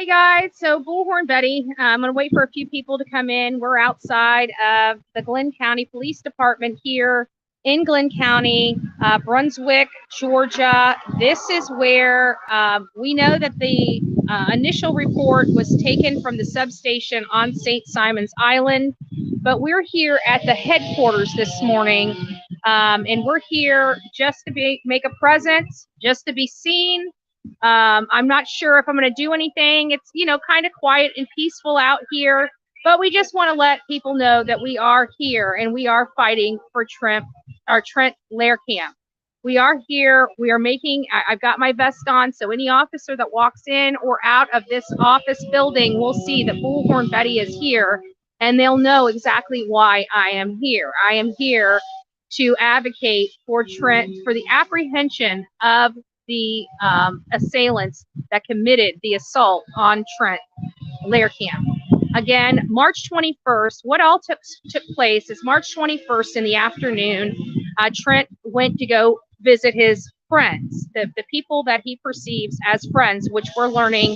Hey guys, so Bullhorn Betty. I'm going to wait for a few people to come in. We're outside of the Glynn County Police Department here in Glynn County, Brunswick, Georgia. This is where we know that the initial report was taken from the substation on St. Simon's Island, but we're here at the headquarters this morning, and we're here just to make a presence, just to be seen. I'm not sure if I'm going to do anything. It's, kind of quiet and peaceful out here, but we just want to let people know that we are here and we are fighting for Trent Lehrkamp. We are here. We are I've got my vest on, so any officer that walks in or out of this office building will see that Bullhorn Betty is here, and they'll know exactly why I am here. I am here to advocate for Trent, for the apprehension of the assailants that committed the assault on Trent Lehrkamp. Again, March 21st, what all took place is March 21st in the afternoon, Trent went to go visit his friends, the people that he perceives as friends, which we're learning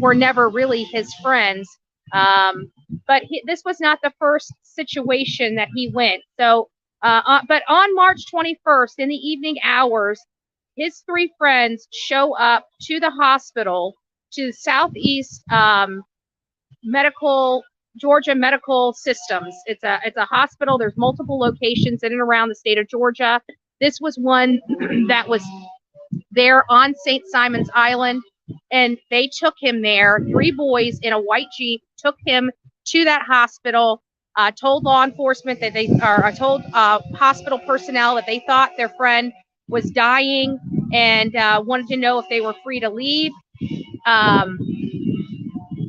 were never really his friends. But this was not the first situation that he went. So, but on March 21st in the evening hours, his three friends show up to the hospital, to Southeast Georgia Medical Systems. It's a hospital. There's multiple locations in and around the state of Georgia. This was one that was there on St. Simon's Island, and they took him there. Three boys in a white Jeep took him to that hospital, told law enforcement that told hospital personnel that they thought their friend was dying and wanted to know if they were free to leave.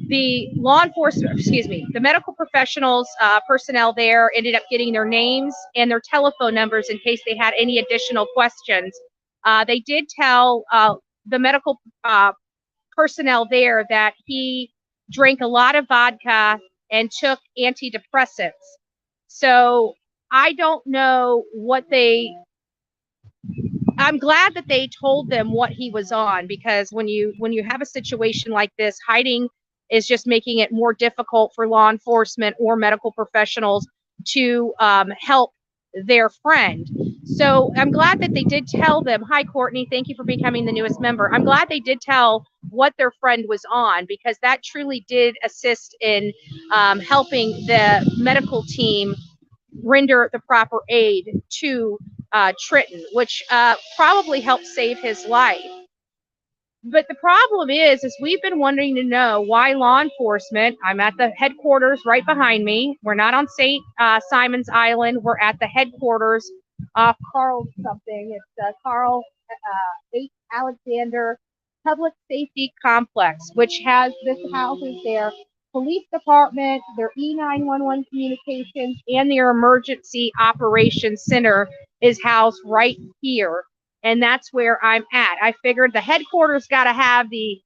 The law enforcement, the medical professionals, personnel there ended up getting their names and their telephone numbers in case they had any additional questions. They did tell the medical personnel there that he drank a lot of vodka and took antidepressants. So I don't know I'm glad that they told them what he was on, because when you have a situation like this, hiding is just making it more difficult for law enforcement or medical professionals to help their friend. So I'm glad that they did tell them. Hi, Courtney. Thank you for becoming the newest member. I'm glad they did tell what their friend was on, because that truly did assist in helping the medical team render the proper aid to Trenton, which probably helped save his life. But the problem is we've been wanting to know why law enforcement, I'm at the headquarters right behind me. We're not on St. Simon's Island. We're at the headquarters off Carl something. It's Carl 8 Alexander Public Safety Complex, which houses their police department, their E911 communications, and their emergency operations center is housed right here. And that's where I'm at. I figured the headquarters got to have the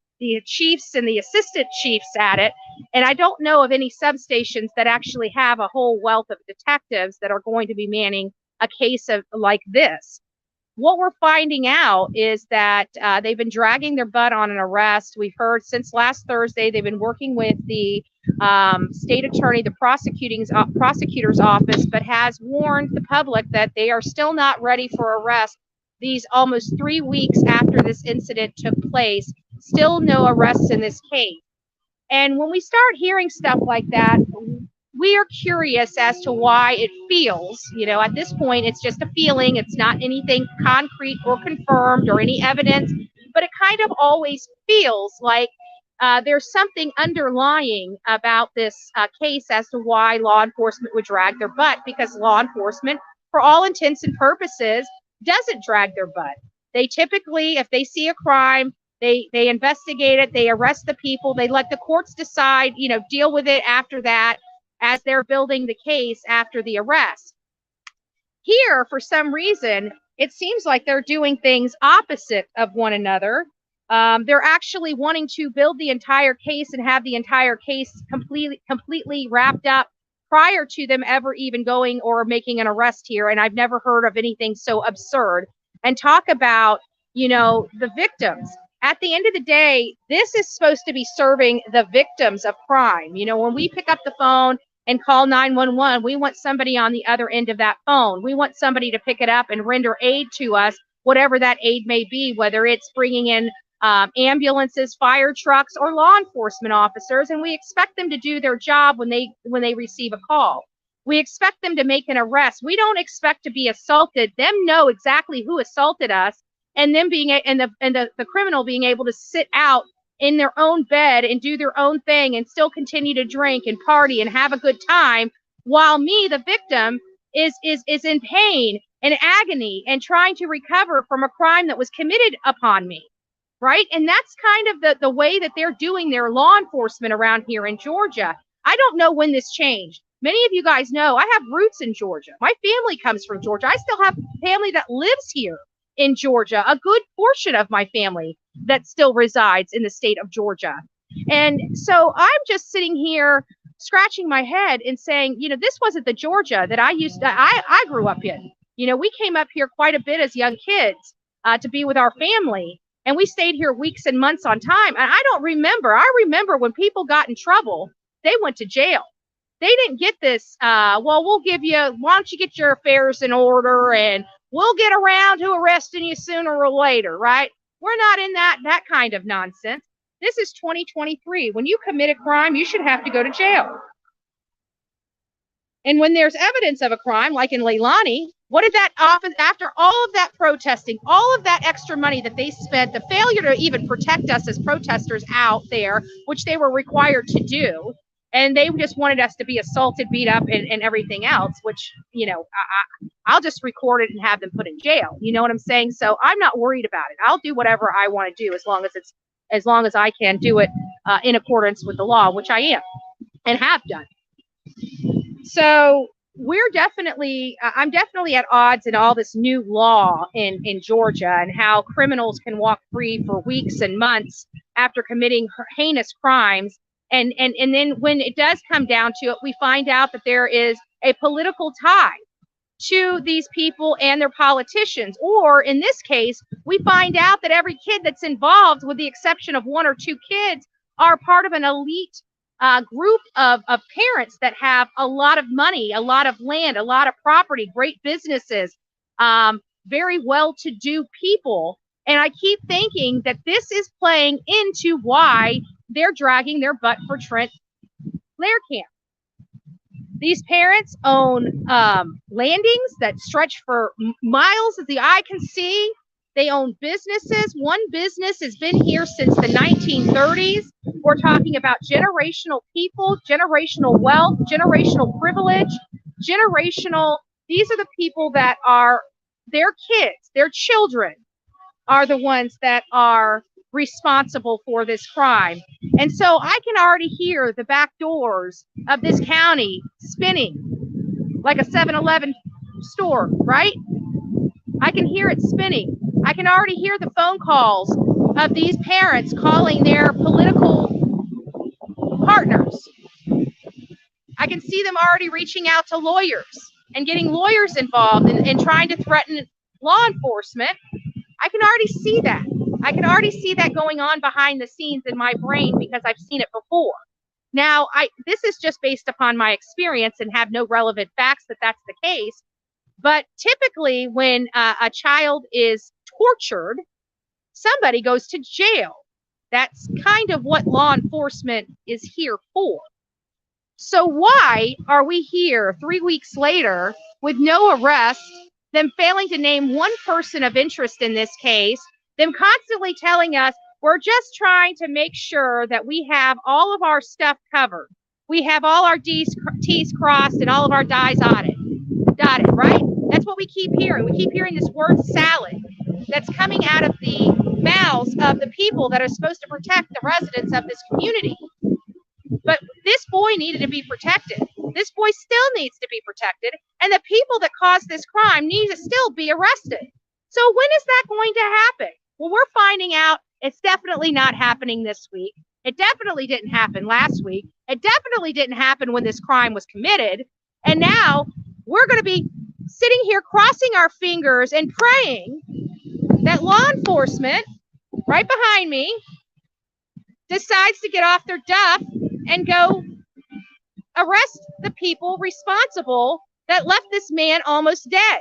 chiefs and the assistant chiefs at it. And I don't know of any substations that actually have a whole wealth of detectives that are going to be manning a case like this. What we're finding out is that they've been dragging their butt on an arrest. We've heard since last Thursday they've been working with the state attorney, the prosecutor's office, but has warned the public that they are still not ready for arrest. These almost 3 weeks after this incident took place, still no arrests in this case. And when we start hearing stuff like that, we are curious as to why it feels, at this point, it's just a feeling. It's not anything concrete or confirmed or any evidence, but it kind of always feels like there's something underlying about this case as to why law enforcement would drag their butt, because law enforcement, for all intents and purposes, doesn't drag their butt. They typically, if they see a crime, they investigate it, they arrest the people, they let the courts decide, deal with it after that, as they're building the case after the arrest. Here, for some reason, it seems like they're doing things opposite of one another. They're actually wanting to build the entire case and have the entire case completely wrapped up prior to them ever even going or making an arrest here. And I've never heard of anything so absurd. And talk about, the victims. at the end of the day, this is supposed to be serving the victims of crime. You know, when we pick up the phone and call 911, we want somebody on the other end of that phone. We want somebody to pick it up and render aid to us, whatever that aid may be, whether it's bringing in ambulances, fire trucks, or law enforcement officers. And we expect them to do their job when they receive a call. We expect them to make an arrest. We don't expect to be assaulted. Them know exactly who assaulted us, and them being the criminal being able to sit out in their own bed and do their own thing and still continue to drink and party and have a good time, while me, the victim, is in pain and agony and trying to recover from a crime that was committed upon me. Right? And that's kind of the way that they're doing their law enforcement around here in Georgia. I don't know when this changed. Many of you guys know I have roots in Georgia. My family comes from Georgia. I still have family that lives here in Georgia, a good portion of my family that still resides in the state of Georgia. And so I'm just sitting here scratching my head and saying, you know, this wasn't the Georgia that I grew up in. You know, we came up here quite a bit as young kids to be with our family. And we stayed here weeks and months on time. And I remember when people got in trouble, they went to jail. They didn't get this, well, we'll give you, why don't you get your affairs in order and we'll get around to arresting you sooner or later, right? We're not in that kind of nonsense. This is 2023. When you commit a crime, you should have to go to jail. And when there's evidence of a crime, like in Leilani, what did that office, after all of that protesting, all of that extra money that they spent, the failure to even protect us as protesters out there, which they were required to do, and they just wanted us to be assaulted, beat up, and everything else, which, you know, I'll just record it and have them put in jail. You know what I'm saying? So I'm not worried about it. I'll do whatever I want to do as long as I can do it in accordance with the law, which I am and have done. So I'm definitely at odds in all this new law in Georgia, and how criminals can walk free for weeks and months after committing heinous crimes. And then when it does come down to it, we find out that there is a political tie to these people and their politicians. Or in this case, we find out that every kid that's involved, with the exception of one or two kids, are part of an elite group of parents that have a lot of money, a lot of land, a lot of property, great businesses, very well-to-do people. And I keep thinking that this is playing into why they're dragging their butt for Trent Lehrkamp. These parents own landings that stretch for miles as the eye can see. They own businesses. One business has been here since the 1930s. We're talking about generational people, generational wealth, generational privilege, these are the people that are, their kids, their children are the ones that are responsible for this crime. And so I can already hear the back doors of this county spinning like a 7-Eleven store, right? I can hear it spinning. I can already hear the phone calls of these parents calling their political partners. I can see them already reaching out to lawyers and getting lawyers involved and trying to threaten law enforcement. I can already see that. I can already see that going on behind the scenes in my brain because I've seen it before. Now, this is just based upon my experience and have no relevant facts that that's the case. But typically when a child is tortured, somebody goes to jail. That's kind of what law enforcement is here for. So why are we here 3 weeks later with no arrest, them failing to name one person of interest in this case, them constantly telling us we're just trying to make sure that we have all of our stuff covered. We have all our T's crossed and all of our I's dotted, right? That's what we keep hearing. We keep hearing this word salad that's coming out of the mouths of the people that are supposed to protect the residents of this community. But this boy needed to be protected. This boy still needs to be protected. And the people that caused this crime need to still be arrested. So when is that going to happen? Well, we're finding out it's definitely not happening this week. It definitely didn't happen last week. It definitely didn't happen when this crime was committed. And now we're going to be sitting here crossing our fingers and praying that law enforcement right behind me, decides to get off their duff and go arrest the people responsible that left this man almost dead.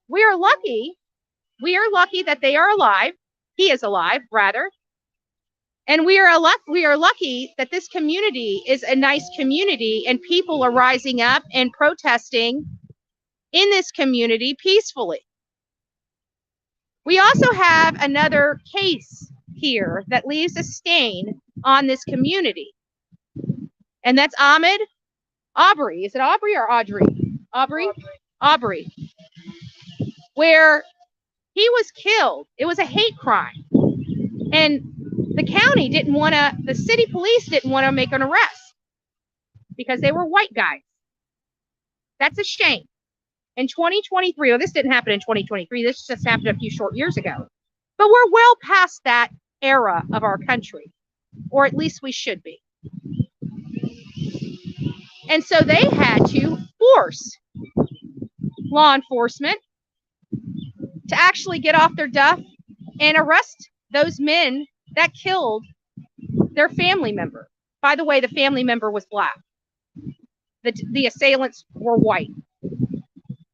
We are lucky that they are alive. He is alive, rather. And we are lucky that this community is a nice community and people are rising up and protesting in this community peacefully. We also have another case here that leaves a stain on this community. And that's Ahmaud Arbery. Is it Aubrey or Audrey? Aubrey. Where he was killed. It was a hate crime. And the county didn't want to, the city police didn't want to make an arrest because they were white guys. That's a shame. In 2023, well, this didn't happen in 2023. This just happened a few short years ago. But we're well past that era of our country, or at least we should be. And so they had to force law enforcement to actually get off their duff and arrest those men that killed their family member. By the way, the family member was black. The assailants were white.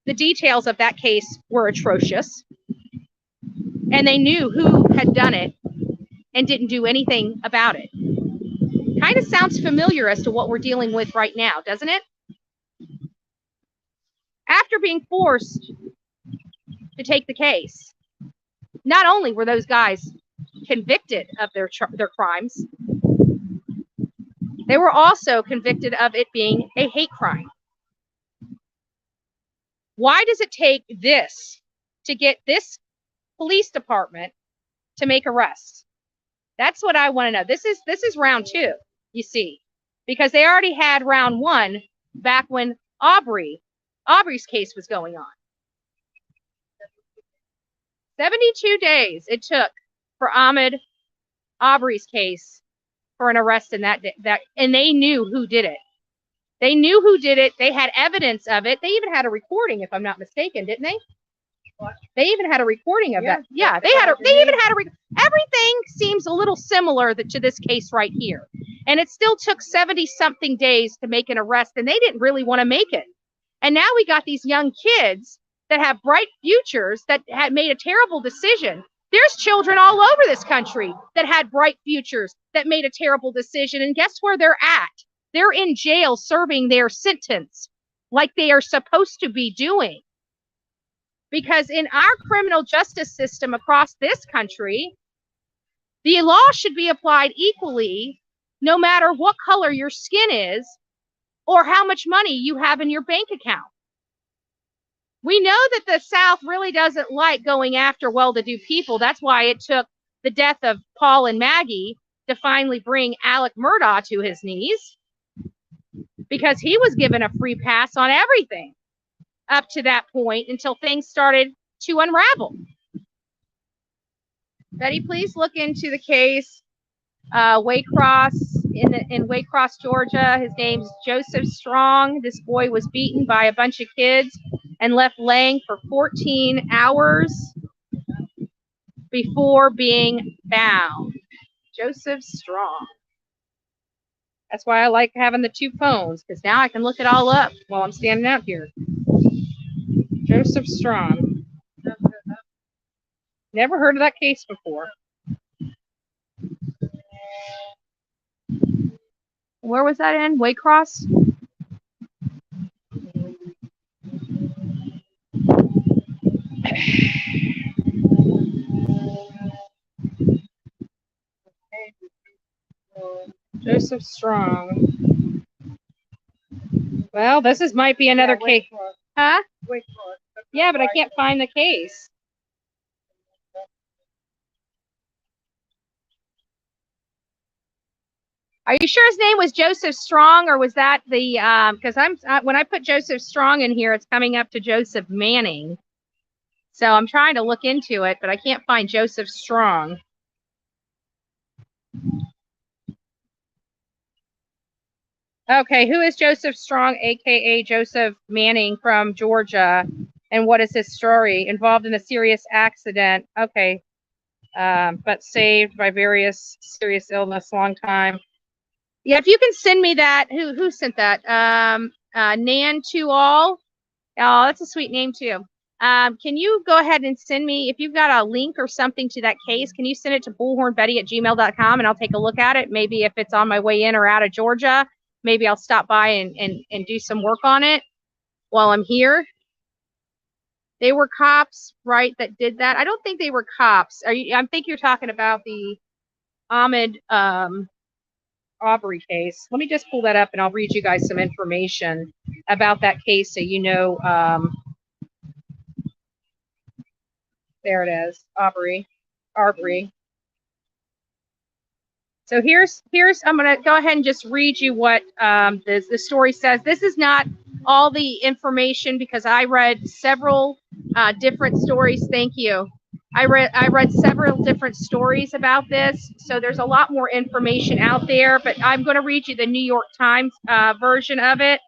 The details of that case were atrocious. And they knew who had done it and didn't do anything about it. Kind of sounds familiar as to what we're dealing with right now, doesn't it? After being forced to take the case, not only were those guys convicted of their crimes, they were also convicted of it being a hate crime. Why does it take this to get this police department to make arrests? That's what I want to know. This is round two, you see, because they already had round one back when Aubrey's case was going on. 72 days it took for Ahmaud Arbery's case for an arrest in that and they knew who did it. They knew who did it. They had evidence of it. They even had a recording, if I'm not mistaken, didn't they? What? They even had a recording of that. Yeah, they even had everything seems a little similar to this case right here. And it still took 70-something days to make an arrest, and they didn't really want to make it. And now we got these young kids that have bright futures that had made a terrible decision. There's children all over this country that had bright futures that made a terrible decision. And guess where they're at? They're in jail serving their sentence like they are supposed to be doing. Because in our criminal justice system across this country, the law should be applied equally no matter what color your skin is or how much money you have in your bank account. We know that the South really doesn't like going after well-to-do people. That's why it took the death of Paul and Maggie to finally bring Alec Murdaugh to his knees, because he was given a free pass on everything up to that point until things started to unravel. Betty, please look into the case. Waycross, in Waycross, Georgia. His name's Joseph Strong. This boy was beaten by a bunch of kids and left laying for 14 hours before being found. Joseph Strong. That's why I like having the two phones, because now I can look it all up while I'm standing out here. Joseph Strong. Never heard of that case before. Where was that in? Waycross? Joseph Strong. Well, might be another case. Huh? Yeah, but I can't find the case. Are you sure his name was Joseph Strong, or was that the, because when I put Joseph Strong in here, it's coming up to Joseph Manning. So I'm trying to look into it, but I can't find Joseph Strong. Okay, who is Joseph Strong, aka Joseph Manning from Georgia? And what is his story? Involved in a serious accident. Okay. but saved by various serious illness, long time. Yeah, if you can send me that. Who sent that? Nan to all. Oh, that's a sweet name too. Can you go ahead and send me, if you've got a link or something to that case, can you send it to bullhornbetty@gmail.com and I'll take a look at it? Maybe if it's on my way in or out of Georgia, maybe I'll stop by and do some work on it while I'm here. They were cops, right, that did that? I don't think they were cops. I think you're talking about the Ahmed Aubrey case. Let me just pull that up and I'll read you guys some information about that case so you know. There it is, Aubrey. So here's I'm going to go ahead and just read you what the story says. This is not all the information because I read several different stories. Thank you. I read several different stories about this, so there's a lot more information out there, but I'm going to read you the New York Times version of it.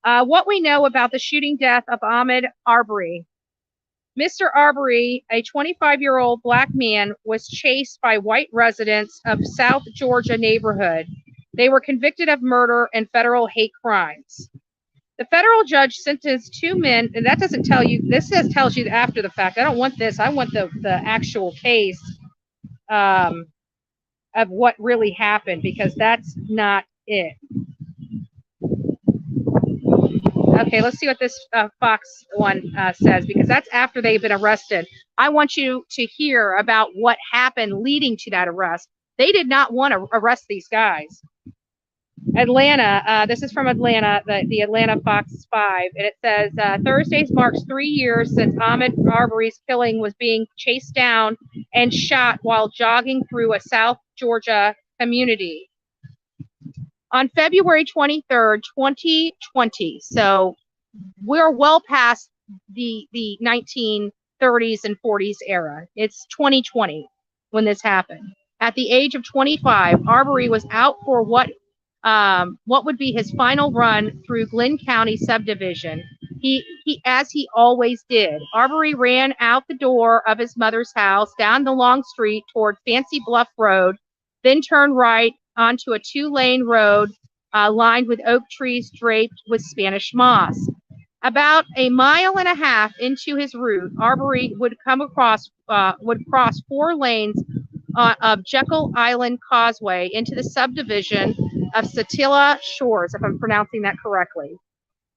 What we know about the shooting death of Ahmed Arbery. Mr. Arbery, a 25-year-old black man, was chased by white residents of South Georgia neighborhood. They were convicted of murder and federal hate crimes. The federal judge sentenced two men, and that doesn't tell you, this tells you after the fact. I don't want this. I want the actual case of what really happened, because that's not it. Okay, let's see what this Fox one says, because that's after they've been arrested. I want you to hear about what happened leading to that arrest. They did not want to arrest these guys. Atlanta, this is from Atlanta, the Atlanta Fox 5, and it says, Thursdays marks 3 years since Ahmed Arbery's killing was being chased down and shot while jogging through a South Georgia community. On February 23rd, 2020, so we're well past the 1930s and 40s era. It's 2020 when this happened. At the age of 25, Arbery was out for what would be his final run through Glynn County subdivision. He as he always did. Arbery ran out the door of his mother's house, down the long street toward Fancy Bluff Road, then turned right onto a 2-lane road lined with oak trees draped with Spanish moss. About a mile and a half into his route, Arbery would cross 4 lanes of Jekyll Island Causeway into the subdivision of Satilla Shores, if I'm pronouncing that correctly.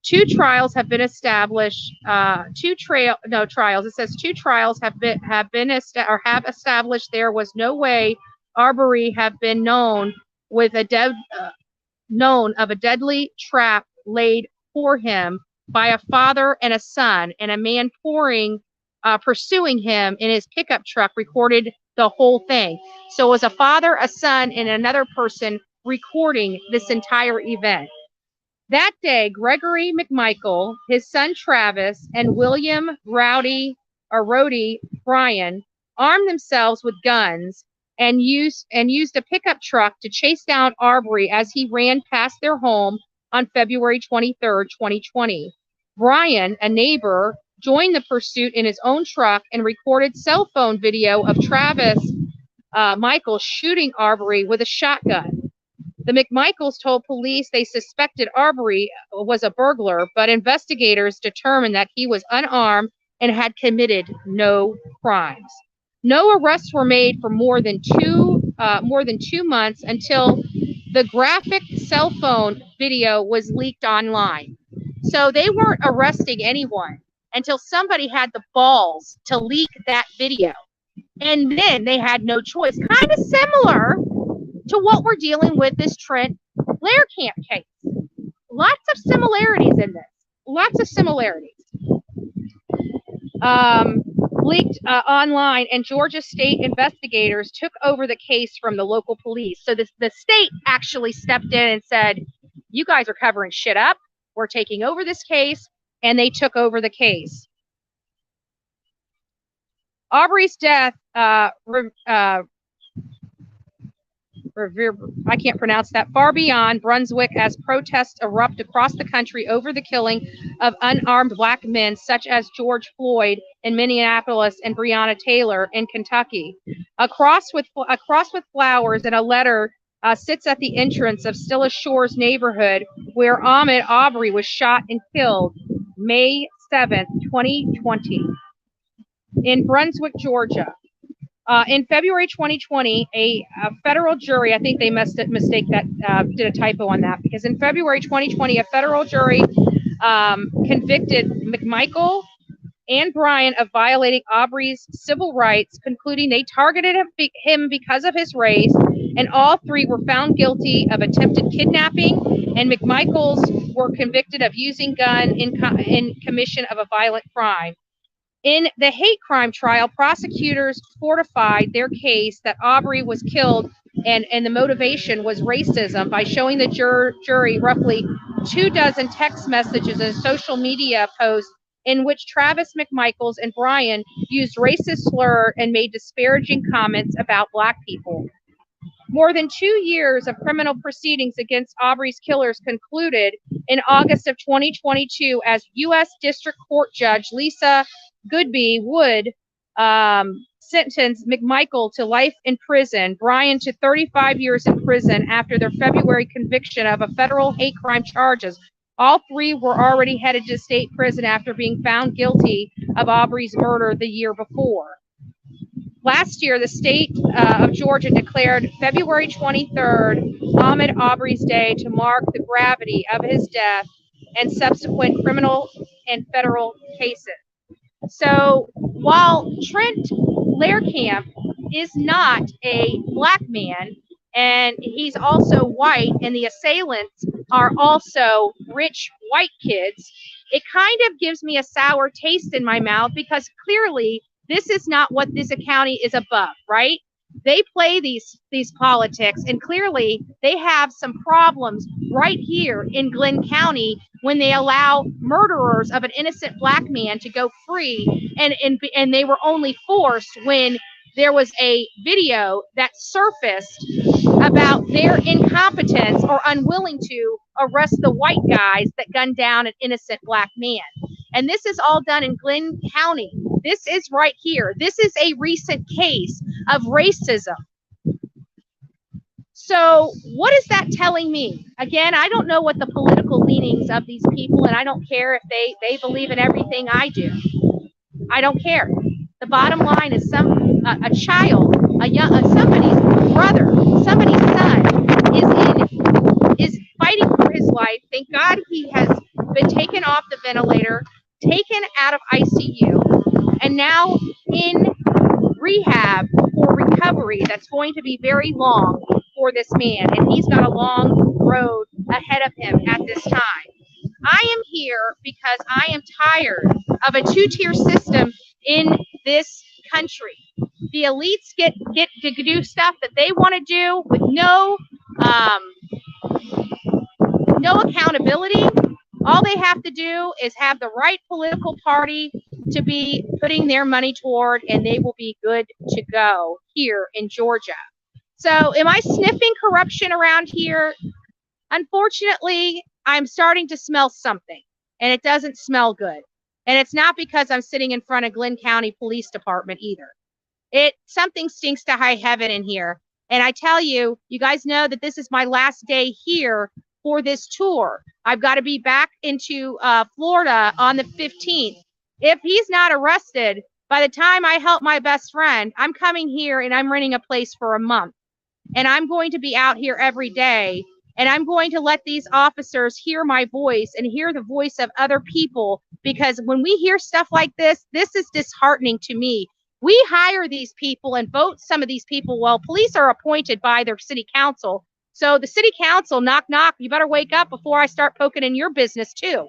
Two trials have been established. It says 2 trials have established there was no way Arbery have been known of a deadly trap laid for him by a father and a son, and a man pursuing him in his pickup truck recorded the whole thing. So it was a father, a son, and another person recording this entire event. That day, Gregory McMichael, his son Travis, and William Rowdy Bryan armed themselves with guns and used a pickup truck to chase down Arbery as he ran past their home on February 23rd, 2020. Bryan, a neighbor, joined the pursuit in his own truck and recorded cell phone video of Travis Michael shooting Arbery with a shotgun. The McMichaels told police they suspected Arbery was a burglar, but investigators determined that he was unarmed and had committed no crimes. No arrests were made for more than 2 months until the graphic cell phone video was leaked online. So they weren't arresting anyone until somebody had the balls to leak that video. And then they had no choice. Kind of similar to what we're dealing with this Trent Lehrkamp case. Lots of similarities in this. Lots of similarities. Leaked online, and Georgia state investigators took over the case from the local police. So the state actually stepped in and said, you guys are covering shit up. We're taking over this case, and they took over the case. Arbery's death I can't pronounce that, far beyond Brunswick as protests erupt across the country over the killing of unarmed black men such as George Floyd in Minneapolis and Breonna Taylor in Kentucky. A cross with flowers and a letter sits at the entrance of Stilla Shores neighborhood where Ahmaud Arbery was shot and killed May 7th, 2020 in Brunswick, Georgia. In February 2020, a federal jury, I think they must mistake that, did a typo on that, because in February 2020, a federal jury convicted McMichael and Bryan of violating Arbery's civil rights, concluding they targeted him because of his race, and all three were found guilty of attempted kidnapping, and McMichael's were convicted of using gun in commission of a violent crime. In the hate crime trial, prosecutors fortified their case that Arbery was killed and the motivation was racism by showing the jury roughly 24 text messages and social media posts in which Travis McMichaels and Bryan used racist slur and made disparaging comments about Black people. More than 2 years of criminal proceedings against Arbery's killers concluded in August of 2022 as U.S. District Court Judge Lisa Goodby Wood sentenced McMichael to life in prison, Bryan to 35 years in prison after their February conviction of a federal hate crime charges. All three were already headed to state prison after being found guilty of Arbery's murder the year before. Last year, the state of Georgia declared February 23rd Ahmaud Arbery's Day to mark the gravity of his death and subsequent criminal and federal cases. So while Trent Lehrkamp is not a Black man, and he's also white, and the assailants are also rich white kids, it kind of gives me a sour taste in my mouth, because clearly this is not what this county is above, right? They play these politics, and clearly they have some problems right here in Glynn County when they allow murderers of an innocent Black man to go free, and they were only forced when there was a video that surfaced about their incompetence or unwilling to arrest the white guys that gunned down an innocent Black man. And this is all done in Glynn County. This is right here. This is a recent case of racism. So what is that telling me? Again, I don't know what the political leanings of these people, and I don't care if they believe in everything I do. I don't care. The bottom line is a child, somebody's brother, somebody's son is fighting for his life. Thank God he has been taken off the ventilator, taken out of ICU, and now in rehab for recovery that's going to be very long for this man, and he's got a long road ahead of him at this time. I am here because I am tired of a two-tier system in this country. The elites get to do stuff that they want to do with no accountability. All they have to do is have the right political party to be putting their money toward, and they will be good to go here in Georgia. So am I sniffing corruption around here? Unfortunately, I'm starting to smell something, and it doesn't smell good. And it's not because I'm sitting in front of Glynn County Police Department either. Something stinks to high heaven in here. And I tell you, you guys know that this is my last day here for this tour. I've got to be back into Florida on the 15th. If he's not arrested, by the time I help my best friend, I'm coming here and I'm renting a place for a month. And I'm going to be out here every day. And I'm going to let these officers hear my voice and hear the voice of other people, because when we hear stuff like this is disheartening to me. We hire these people and vote some of these people. Well, police are appointed by their city council. So the city council, knock, knock, you better wake up before I start poking in your business too.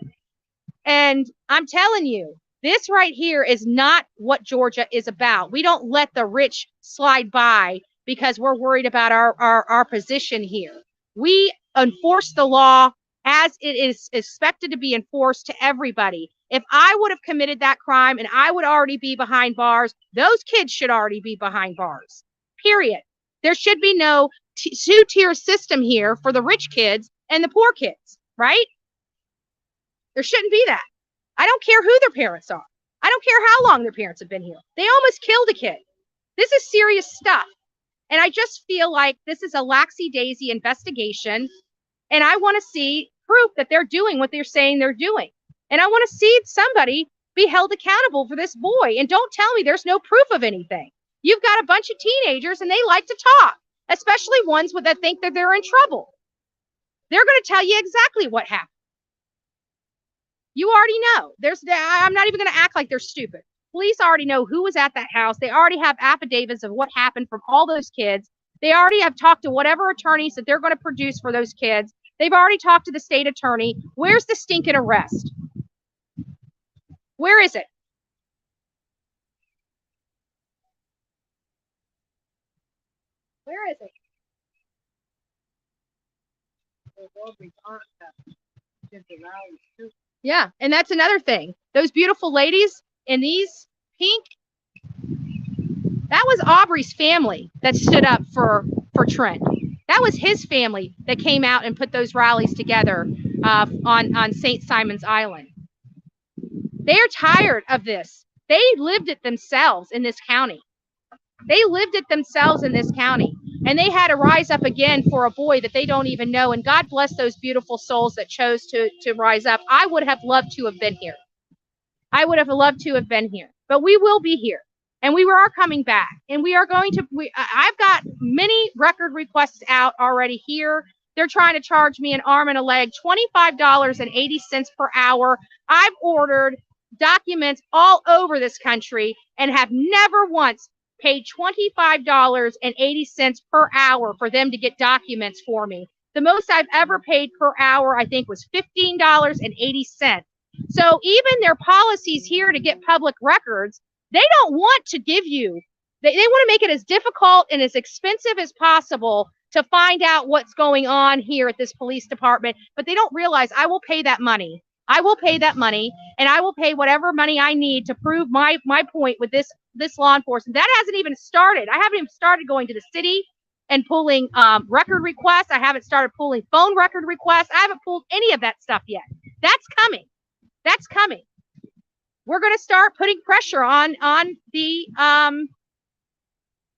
And I'm telling you, this right here is not what Georgia is about. We don't let the rich slide by because we're worried about our position here. We enforce the law as it is expected to be enforced to everybody. If I would have committed that crime and I would already be behind bars, those kids should already be behind bars, period. There should be no two-tier system here for the rich kids and the poor kids, right? There shouldn't be that. I don't care who their parents are. I don't care how long their parents have been here. They almost killed a kid. This is serious stuff. And I just feel like this is a laxy-daisy investigation. And I want to see proof that they're doing what they're saying they're doing. And I want to see somebody be held accountable for this boy. And don't tell me there's no proof of anything. You've got a bunch of teenagers and they like to talk, especially ones that think that they're in trouble. They're going to tell you exactly what happened. You already know. I'm not even going to act like they're stupid. Police already know who was at that house. They already have affidavits of what happened from all those kids. They already have talked to whatever attorneys that they're going to produce for those kids. They've already talked to the state attorney. Where's the stinking arrest? Where is it? Where is it? Yeah, and that's another thing. Those beautiful ladies in these pink, that was Aubrey's family that stood up for Trent. That was his family that came out and put those rallies together on St. Simon's Island. They're tired of this. They lived it themselves in this county. They lived it themselves in this county. And they had to rise up again for a boy that they don't even know. And God bless those beautiful souls that chose to rise up. I would have loved to have been here. I would have loved to have been here. But we will be here. And we are coming back. And we are going to, I've got many record requests out already here. They're trying to charge me an arm and a leg, $25.80 per hour. I've ordered documents all over this country and have never once paid $25.80 per hour for them to get documents for me. The most I've ever paid per hour, I think, was $15.80. So even their policies here to get public records, they don't want to give you, they want to make it as difficult and as expensive as possible to find out what's going on here at this police department. But they don't realize I will pay that money. I will pay that money, and I will pay whatever money I need to prove my point with this law enforcement. That hasn't even started. I haven't even started going to the city and pulling record requests. I haven't started pulling phone record requests. I haven't pulled any of that stuff yet. That's coming. That's coming. We're going to start putting pressure on the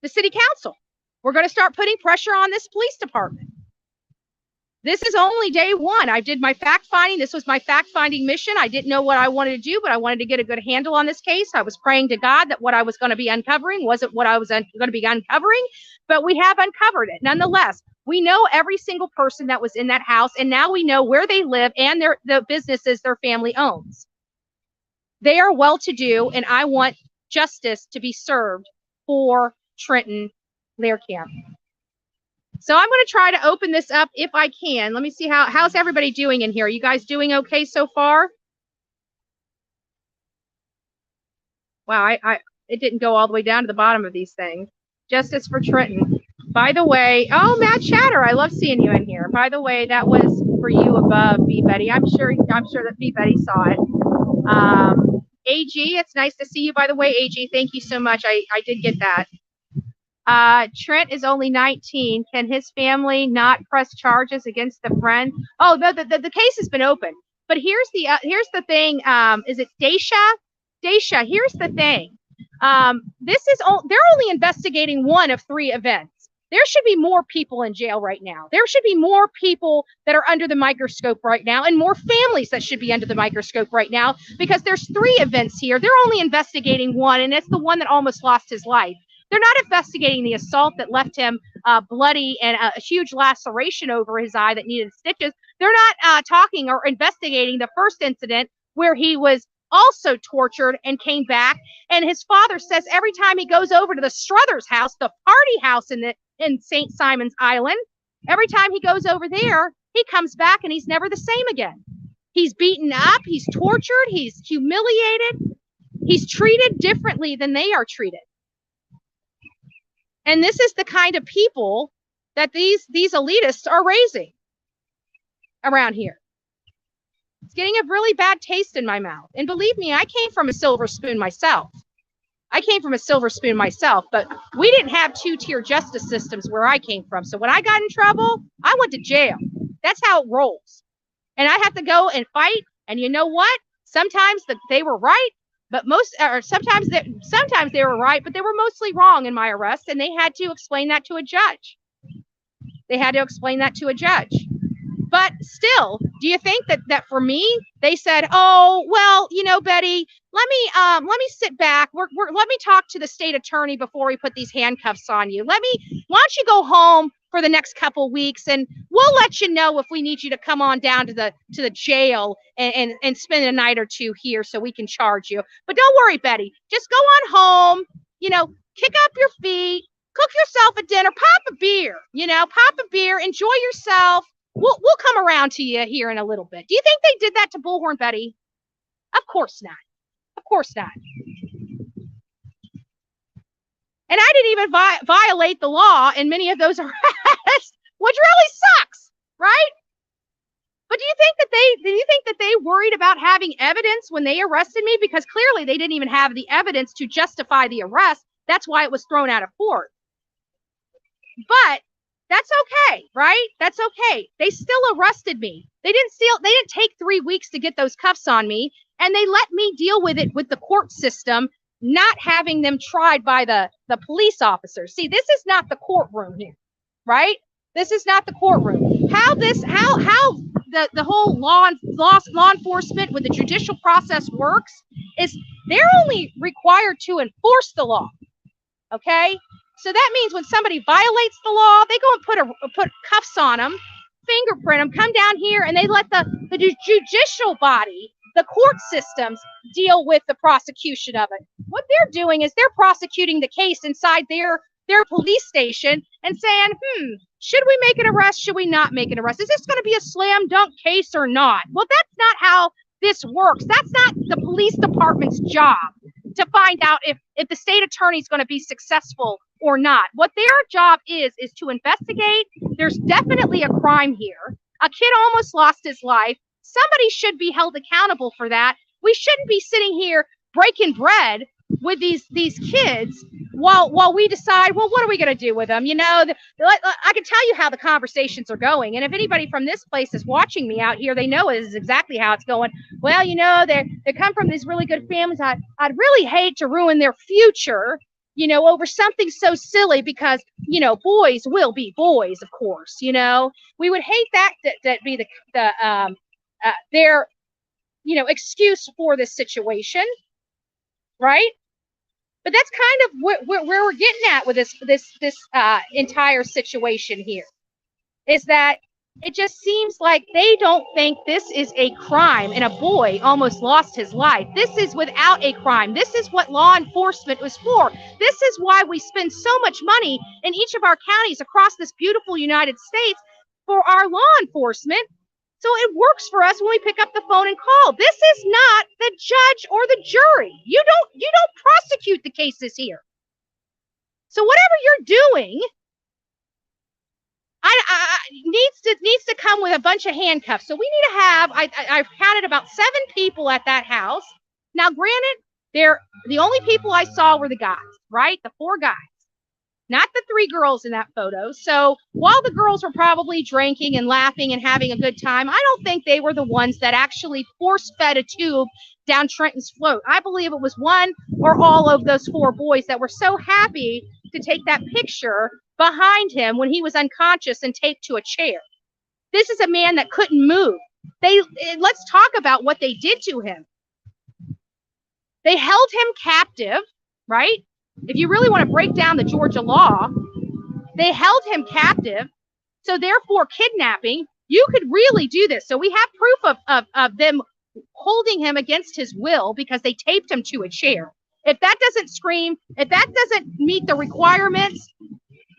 city council. We're going to start putting pressure on this police department. This is only day one. I did my fact finding. This was my fact finding mission. I didn't know what I wanted to do, but I wanted to get a good handle on this case. I was praying to God that what I was going to be uncovering wasn't what I was going to be uncovering, but we have uncovered it. Nonetheless, we know every single person that was in that house, and now we know where they live and the businesses their family owns. They are well-to-do, and I want justice to be served for Trenton Learcamp. So I'm going to try to open this up if I can. Let me see how's everybody doing in here. You guys doing okay so far? Wow, it didn't go all the way down to the bottom of these things. Justice for Trenton. By the way, oh, Matt Chatter, I love seeing you in here. By the way, that was for you above, B. Betty. I'm sure that B. Betty saw it. AG, it's nice to see you, by the way. AG, thank you so much. I did get that. Trent is only 19. Can his family not press charges against the friend? Oh, the case has been open. But here's the thing. Is it Daisha? Daisha, here's the thing. They're only investigating one of 3 events. There should be more people in jail right now. There should be more people that are under the microscope right now, and more families that should be under the microscope right now, because there's 3 events here. They're only investigating one, and it's the one that almost lost his life. They're not investigating the assault that left him bloody and a huge laceration over his eye that needed stitches. They're not talking or investigating the first incident where he was also tortured and came back. And his father says every time he goes over to the Struthers house, the party house in St. Simon's Island, every time he goes over there, he comes back and he's never the same again. He's beaten up, he's tortured, he's humiliated, he's treated differently than they are treated. And this is the kind of people that these elitists are raising around here. It's getting a really bad taste in my mouth. And believe me, I came from a silver spoon myself. I came from a silver spoon myself, but we didn't have two-tier justice systems where I came from. So when I got in trouble, I went to jail. That's how it rolls. And I have to go and fight. And you know what? Sometimes they were right, but sometimes they were right, but they were mostly wrong in my arrest. And they had to explain that to a judge. But still, do you think that for me, they said, oh, well, you know, Betty, let me sit back. Let me talk to the state attorney before we put these handcuffs on you. Why don't you go home for the next couple weeks, and we'll let you know if we need you to come on down to the jail and spend a night or two here so we can charge you. But don't worry, Betty, just go on home, you know, kick up your feet, cook yourself a dinner, pop a beer, enjoy yourself. We'll come around to you here in a little bit. Do you think they did that to Bullhorn Betty? Of course not. Of course not. And I didn't even violate the law in many of those arrests, which really sucks, right? But do you think that they worried about having evidence when they arrested me? Because clearly they didn't even have the evidence to justify the arrest. That's why it was thrown out of court. But that's okay, right? That's okay. They still arrested me. They didn't take 3 weeks to get those cuffs on me, and they let me deal with it with the court system, not having them tried by the police officers. See, this is not the courtroom here, right? This is not the courtroom. How the whole law enforcement with the judicial process works is they're only required to enforce the law. Okay? So that means when somebody violates the law, they go and put cuffs on them, fingerprint them, come down here, and they let the judicial body, the court systems, deal with the prosecution of it. What they're doing is they're prosecuting the case inside their police station and saying, should we make an arrest? Should we not make an arrest? Is this going to be a slam dunk case or not? Well, that's not how this works. That's not the police department's job to find out if the state attorney is going to be successful or not. What their job is to investigate. There's definitely a crime here. A kid almost lost his life. Somebody should be held accountable for that. We shouldn't be sitting here breaking bread with these kids while we decide, well, what are we going to do with them? You know, I can tell you how the conversations are going. And if anybody from this place is watching me out here, they know this is exactly how it's going. Well, you know, they come from these really good families. I'd really hate to ruin their future, you know, over something so silly because, you know, boys will be boys, of course, you know. We would hate that be their, you know, excuse for this situation, right? But that's kind of where we're getting at with this entire situation here, is that it just seems like they don't think this is a crime and a boy almost lost his life. This is without a crime. This is what law enforcement was for. This is why we spend so much money in each of our counties across this beautiful United States for our law enforcement. So it works for us when we pick up the phone and call. This is not the judge or the jury. You don't prosecute the cases here. So whatever you're doing, needs to come with a bunch of handcuffs. So we need to have. I've counted about 7 people at that house. Now, granted, the only people I saw were the guys, right? The 4 guys. Not the 3 girls in that photo. So while the girls were probably drinking and laughing and having a good time, I don't think they were the ones that actually force-fed a tube down Trenton's float. I believe it was one or all of those 4 boys that were so happy to take that picture behind him when he was unconscious and taped to a chair. This is a man that couldn't move. Let's talk about what they did to him. They held him captive, right? If you really want to break down the Georgia law, they held him captive. So therefore, kidnapping, you could really do this. So we have proof of them holding him against his will because they taped him to a chair. If that doesn't meet the requirements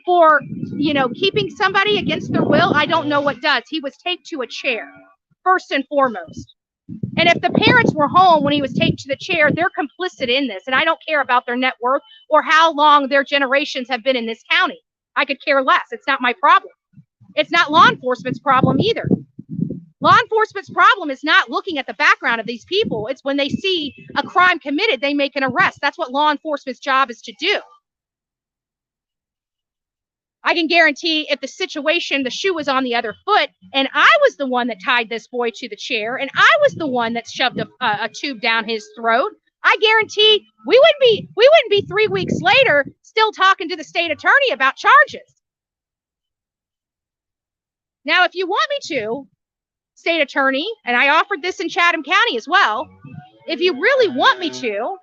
for, you know, keeping somebody against their will, I don't know what does. He was taped to a chair, first and foremost. And if the parents were home when he was taped to the chair, they're complicit in this. And I don't care about their net worth or how long their generations have been in this county. I could care less. It's not my problem. It's not law enforcement's problem either. Law enforcement's problem is not looking at the background of these people. It's when they see a crime committed, they make an arrest. That's what law enforcement's job is to do. I can guarantee if the situation, the shoe was on the other foot, and I was the one that tied this boy to the chair, and I was the one that shoved a tube down his throat, I guarantee we wouldn't be 3 weeks later still talking to the state attorney about charges. Now, if you want me to, state attorney, and I offered this in Chatham County as well, if you really want me to,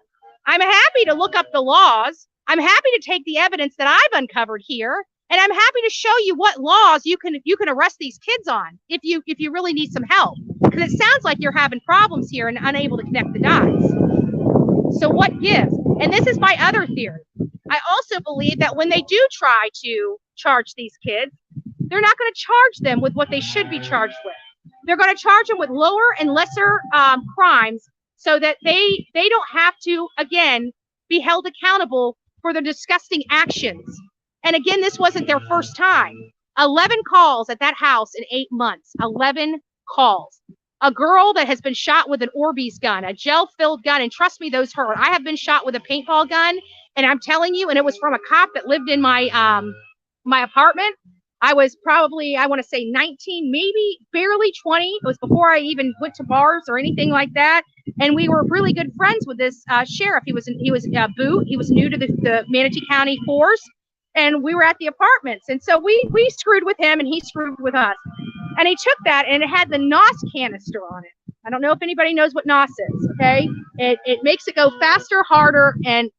I'm happy to look up the laws. I'm happy to take the evidence that I've uncovered here, and I'm happy to show you what laws you can arrest these kids on if you really need some help, because it sounds like you're having problems here and unable to connect the dots. So what gives? And this is my other theory. I also believe that when they do try to charge these kids, they're not going to charge them with what they should be charged with. They're going to charge them with lower and lesser crimes so that they don't have to, again, be held accountable for their disgusting actions. And again, this wasn't their first time. 11 calls at that house in 8 months. 11 calls. A girl that has been shot with an Orbeez gun, a gel-filled gun, and trust me, those hurt. I have been shot with a paintball gun, and I'm telling you, and it was from a cop that lived in my my apartment. I was probably, I want to say 19, maybe barely 20. It was before I even went to bars or anything like that. And we were really good friends with this sheriff. He was boot. He was new to the Manatee County force, and we were at the apartments. And so we screwed with him, and he screwed with us. And he took that, and it had the NOS canister on it. I don't know if anybody knows what NOS is. Okay, it makes it go faster, harder, and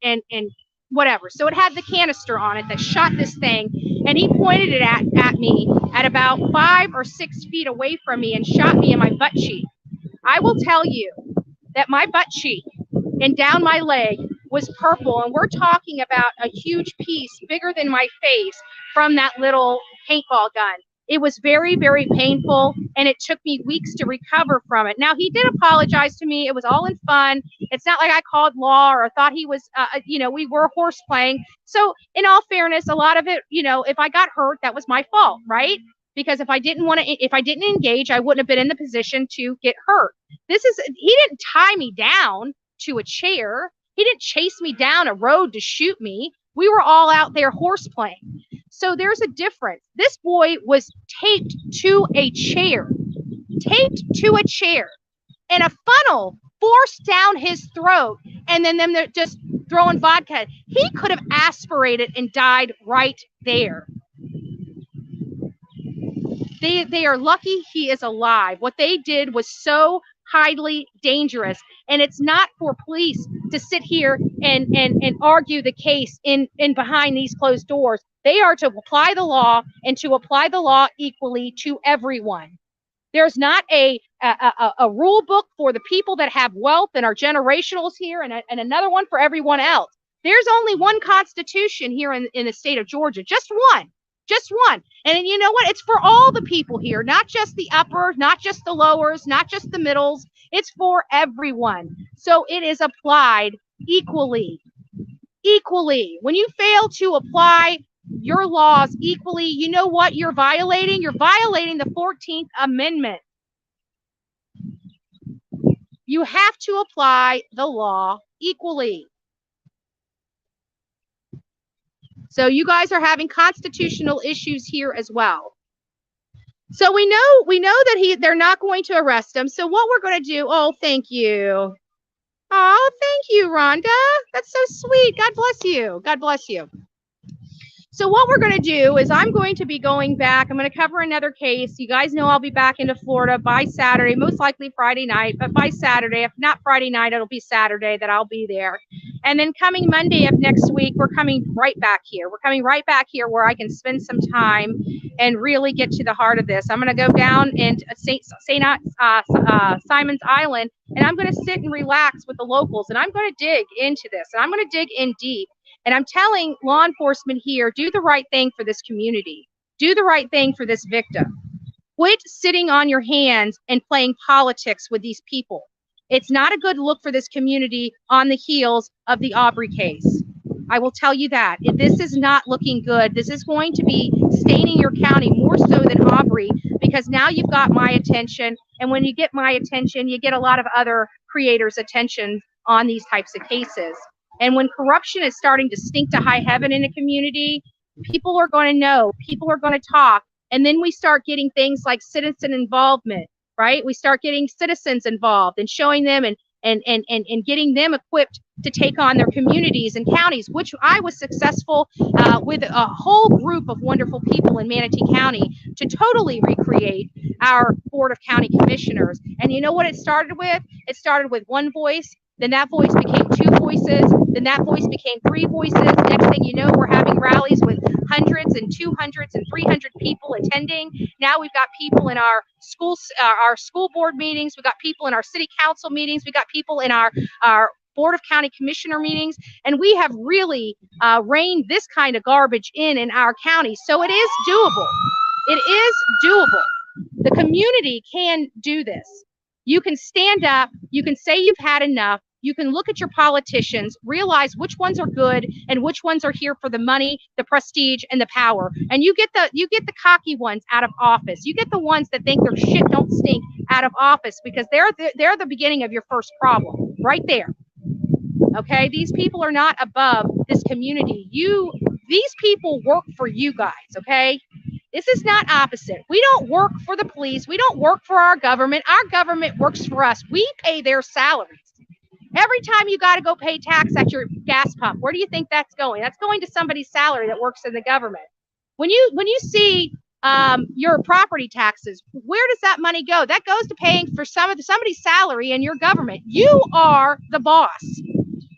whatever. So it had the canister on it that shot this thing, and he pointed it at me at about 5 or 6 feet away from me and shot me in my butt cheek. I will tell you that my butt cheek and down my leg was purple, and we're talking about a huge piece bigger than my face from that little paintball gun. It was very, very painful, and it took me weeks to recover from it. Now, he did apologize to me. It was all in fun. It's not like I called law or thought he was, we were horse playing. So in all fairness, a lot of it, if I got hurt, that was my fault, right? Because if I didn't engage, I wouldn't have been in the position to get hurt. He didn't tie me down to a chair. He didn't chase me down a road to shoot me. We were all out there horse playing. So there's a difference. This boy was taped to a chair, and a funnel forced down his throat, and then they're just throwing vodka. He could have aspirated and died right there. They are lucky he is alive. What they did was so highly dangerous, and it's not for police to sit here and argue the case in behind these closed doors. They are to apply the law, and to apply the law equally to everyone. There's not a rule book for the people that have wealth and are generationals here, and another one for everyone else. There's only one constitution here in the state of Georgia, just one. And you know what? It's for all the people here, not just the uppers, not just the lowers, not just the middles. It's for everyone. So it is applied equally. When you fail to apply your laws equally, you know what you're violating? You're violating the 14th Amendment. You have to apply the law equally. So you guys are having constitutional issues here as well. So we know that they're not going to arrest him. So what we're going to do, oh, thank you. Oh, thank you, Rhonda. That's so sweet. God bless you. God bless you. So what we're going to do is I'm going to be going back. I'm going to cover another case. You guys know I'll be back into Florida by Saturday, most likely Friday night, but by Saturday, if not Friday night, it'll be Saturday that I'll be there. And then coming Monday of next week, we're coming right back here. We're coming right back here where I can spend some time and really get to the heart of this. I'm going to go down into Simon's Island, and I'm going to sit and relax with the locals, and I'm going to dig into this, and I'm going to dig in deep. And I'm telling law enforcement here, do the right thing for this community. Do the right thing for this victim. Quit sitting on your hands and playing politics with these people. It's not a good look for this community on the heels of the Aubrey case. I will tell you that. This is not looking good. This is going to be staining your county more so than Aubrey, because now you've got my attention. And when you get my attention, you get a lot of other creators' attention on these types of cases. And when corruption is starting to stink to high heaven in a community, people are going to know, people are going to talk. And then we start getting things like citizen involvement, right? We start getting citizens involved and showing them and getting them equipped to take on their communities and counties, which I was successful with a whole group of wonderful people in Manatee County to totally recreate our Board of County Commissioners. And you know what it started with? It started with one voice, then that voice became two voices, then that voice became three voices. Next thing you know, we're having rallies with hundreds and 200s and 300 people attending. Now we've got people in our school board meetings. We've got people in our city council meetings. We've got people in our Board of County Commissioner meetings. And we have really reined this kind of garbage in our county. So it is doable. It is doable. The community can do this. You can stand up. You can say you've had enough. You can look at your politicians, realize which ones are good and which ones are here for the money, the prestige, and the power. And you get the cocky ones out of office. You get the ones that think their shit don't stink out of office, because they're the beginning of your first problem right there. Okay, these people are not above this community. These people work for you guys. Okay. This is not opposite. We don't work for the police. We don't work for our government. Our government works for us. We pay their salaries. Every time you got to go pay tax at your gas pump, where do you think that's going? That's going to somebody's salary that works in the government. When you see your property taxes, where does that money go? That goes to paying for somebody's salary in your government. You are the boss.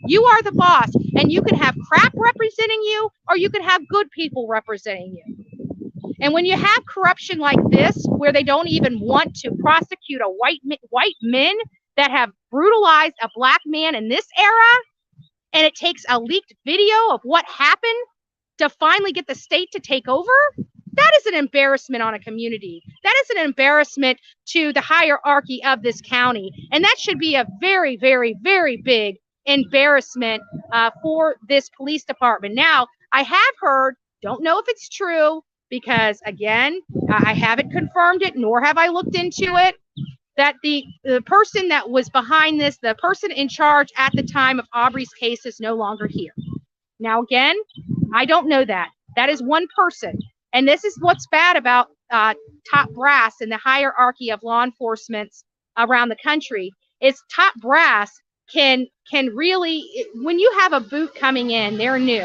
You are the boss, and you can have crap representing you, or you can have good people representing you. And when you have corruption like this, where they don't even want to prosecute a white men that have brutalized a black man in this era, and it takes a leaked video of what happened to finally get the state to take over, that is an embarrassment on a community. That is an embarrassment to the hierarchy of this county. And that should be a very, very, very big embarrassment for this police department. Now, I have heard, don't know if it's true, because again, I haven't confirmed it, nor have I looked into it, that the person that was behind this, the person in charge at the time of Aubrey's case, is no longer here. Now, again, I don't know that. That is one person. And this is what's bad about top brass in the hierarchy of law enforcement around the country, is top brass can really, when you have a boot coming in, they're new.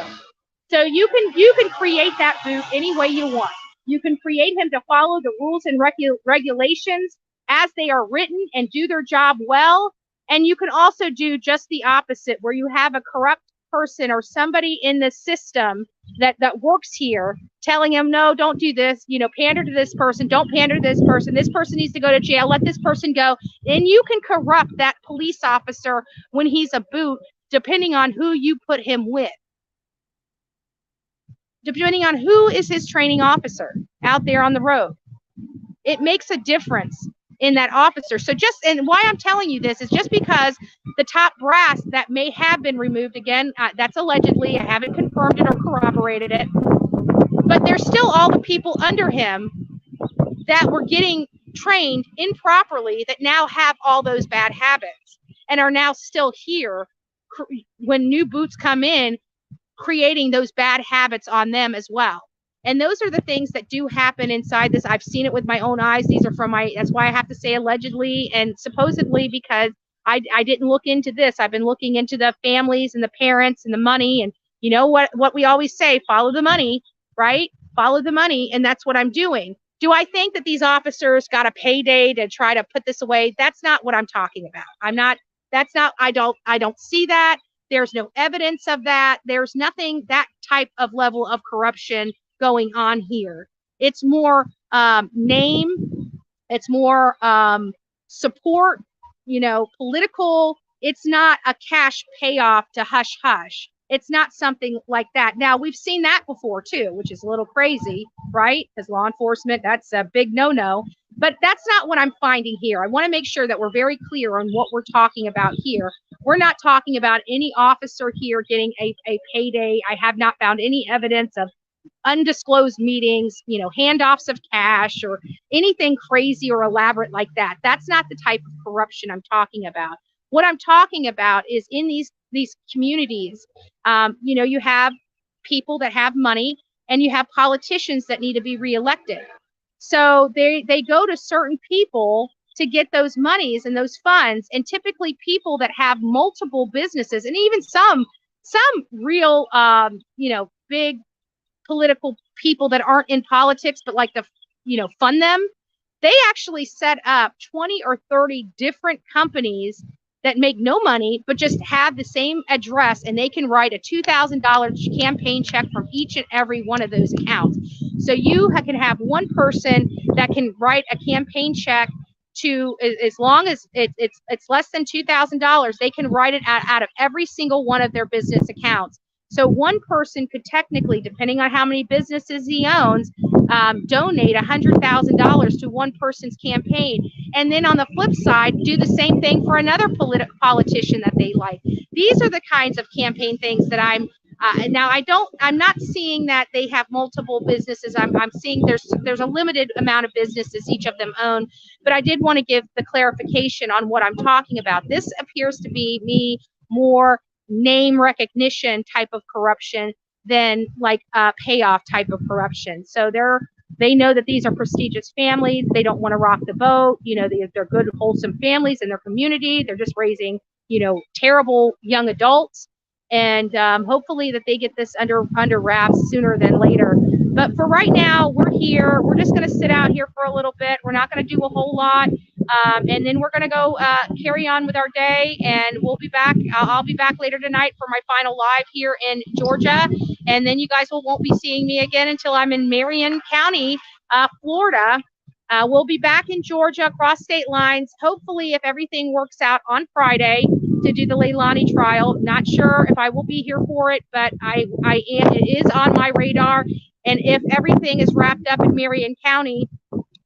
So you can create that boot any way you want. You can create him to follow the rules and regulations as they are written and do their job well. And you can also do just the opposite, where you have a corrupt person or somebody in the system that works here telling him, no, don't do this, pander to this person, don't pander to this person needs to go to jail, let this person go. And you can corrupt that police officer when he's a boot, depending on who you put him with. Depending on who is his training officer out there on the road. It makes a difference in that officer. So and why I'm telling you this is just because the top brass that may have been removed, again, that's allegedly, I haven't confirmed it or corroborated it, but there's still all the people under him that were getting trained improperly that now have all those bad habits and are now still here when new boots come in, creating those bad habits on them as well. And those are the things that do happen inside this. I've seen it with my own eyes. These are from that's why I have to say allegedly and supposedly, because I didn't look into this. I've been looking into the families and the parents and the money. And you know what we always say, follow the money, right? Follow the money. And that's what I'm doing. Do I think that these officers got a payday to try to put this away? That's not what I'm talking about. I don't see that. There's no evidence of that. There's nothing that type of level of corruption going on here. It's more name. It's more support, political. It's not a cash payoff to hush hush. It's not something like that. Now, we've seen that before too, which is a little crazy, right? Because law enforcement, that's a big no-no. But that's not what I'm finding here. I want to make sure that we're very clear on what we're talking about here. We're not talking about any officer here getting a payday. I have not found any evidence of undisclosed meetings, you know, handoffs of cash or anything crazy or elaborate like that. That's not the type of corruption I'm talking about. What I'm talking about is in these communities, you know, you have people that have money and you have politicians that need to be reelected. So they go to certain people to get those monies and those funds, and typically people that have multiple businesses and even some real you know, big political people that aren't in politics but like to, you know, fund them. They actually set up 20 or 30 different companies that make no money but just have the same address, and they can write a $2,000 campaign check from each and every one of those accounts. So you can have one person that can write a campaign check to, as long as it's less than $2,000, they can write it out of every single one of their business accounts. So one person could technically, depending on how many businesses he owns, donate $100,000 to one person's campaign. And then on the flip side, do the same thing for another politician that they like. These are the kinds of campaign things that I'm not seeing that they have multiple businesses. I'm seeing there's a limited amount of businesses each of them own, but I did want to give the clarification on what I'm talking about. This appears to be me more name recognition type of corruption than like payoff type of corruption. So they know that these are prestigious families. They don't want to rock the boat. You know, they're good, wholesome families in their community. They're just raising, you know, terrible young adults. And hopefully that they get this under wraps sooner than later. But for right now, we're here. We're just going to sit out here for a little bit. We're not going to do a whole lot. And then we're going to go carry on with our day, and we'll be back. I'll be back later tonight for my final live here in Georgia. And then you guys won't be seeing me again until I'm in Marion County, Florida. We'll be back in Georgia across state lines, hopefully, if everything works out, on Friday to do the Leilani trial. Not sure if I will be here for it, but I am. It is on my radar. And if everything is wrapped up in Marion County,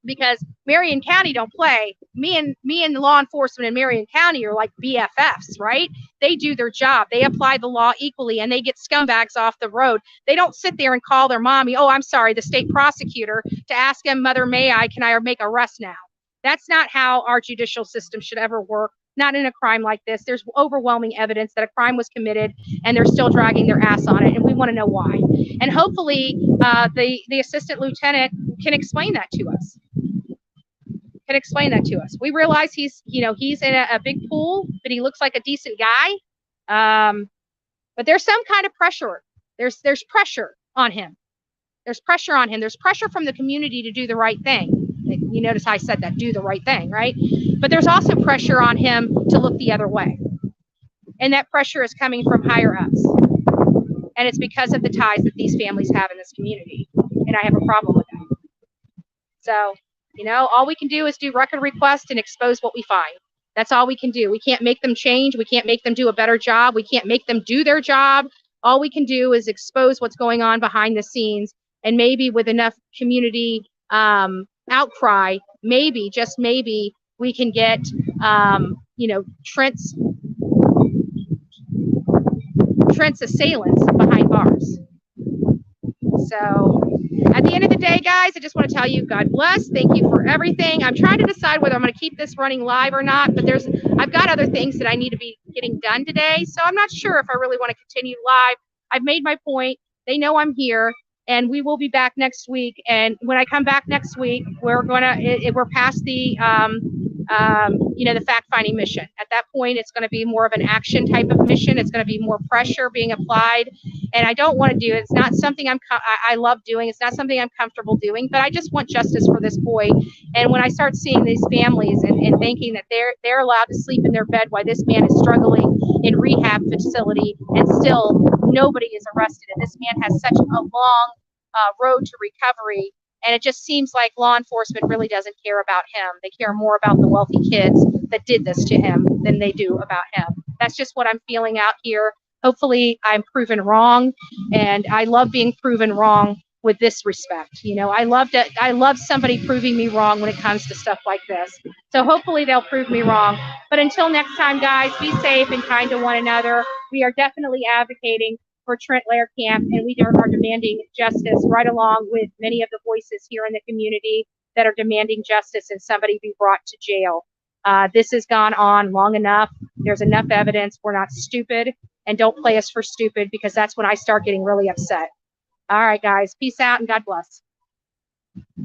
because Marion County don't play. Me and the law enforcement in Marion County are like BFFs, right? They do their job. They apply the law equally, and they get scumbags off the road. They don't sit there and call their mommy, oh, I'm sorry, the state prosecutor, to ask him, Mother, can I make arrest now? That's not how our judicial system should ever work. Not in a crime like this. There's overwhelming evidence that a crime was committed, and they're still dragging their ass on it, and we want to know why. And hopefully the assistant lieutenant can explain that to us. We realize he's in a big pool, but he looks like a decent guy. But there's some kind of pressure. There's pressure on him. There's pressure on him. There's pressure from the community to do the right thing. You notice I said that, do the right thing, right? But there's also pressure on him to look the other way. And that pressure is coming from higher ups. And it's because of the ties that these families have in this community. And I have a problem with that. So, all we can do is do record requests and expose what we find. That's all we can do. We can't make them change. We can't make them do a better job. We can't make them do their job. All we can do is expose what's going on behind the scenes. And maybe with enough community outcry, maybe, just maybe, we can get, Trent's assailants behind bars. So at the end of the day, guys, I just want to tell you, God bless. Thank you for everything. I'm trying to decide whether I'm going to keep this running live or not, but I've got other things that I need to be getting done today. So I'm not sure if I really want to continue live. I've made my point. They know I'm here, and we will be back next week. And when I come back next week, we're past the the fact-finding mission. At that point, it's going to be more of an action type of mission. It's going to be more pressure being applied, and I don't want to do it. It's not something I love doing. It's not something I'm comfortable doing, but I just want justice for this boy. And when I start seeing these families and thinking that they're allowed to sleep in their bed while this man is struggling in rehab facility and still nobody is arrested, and this man has such a long road to recovery. And it just seems like law enforcement really doesn't care about him. They care more about the wealthy kids that did this to him than they do about him. That's just what I'm feeling out here. Hopefully I'm proven wrong. And I love being proven wrong with this respect. You know, I love somebody proving me wrong when it comes to stuff like this. So hopefully they'll prove me wrong. But until next time, guys, be safe and kind to one another. We are definitely advocating for Trent Lehrkamp, and we are demanding justice right along with many of the voices here in the community that are demanding justice and somebody be brought to jail. This has gone on long enough. There's enough evidence. We're not stupid, and don't play us for stupid, because that's when I start getting really upset. All right, guys. Peace out and God bless.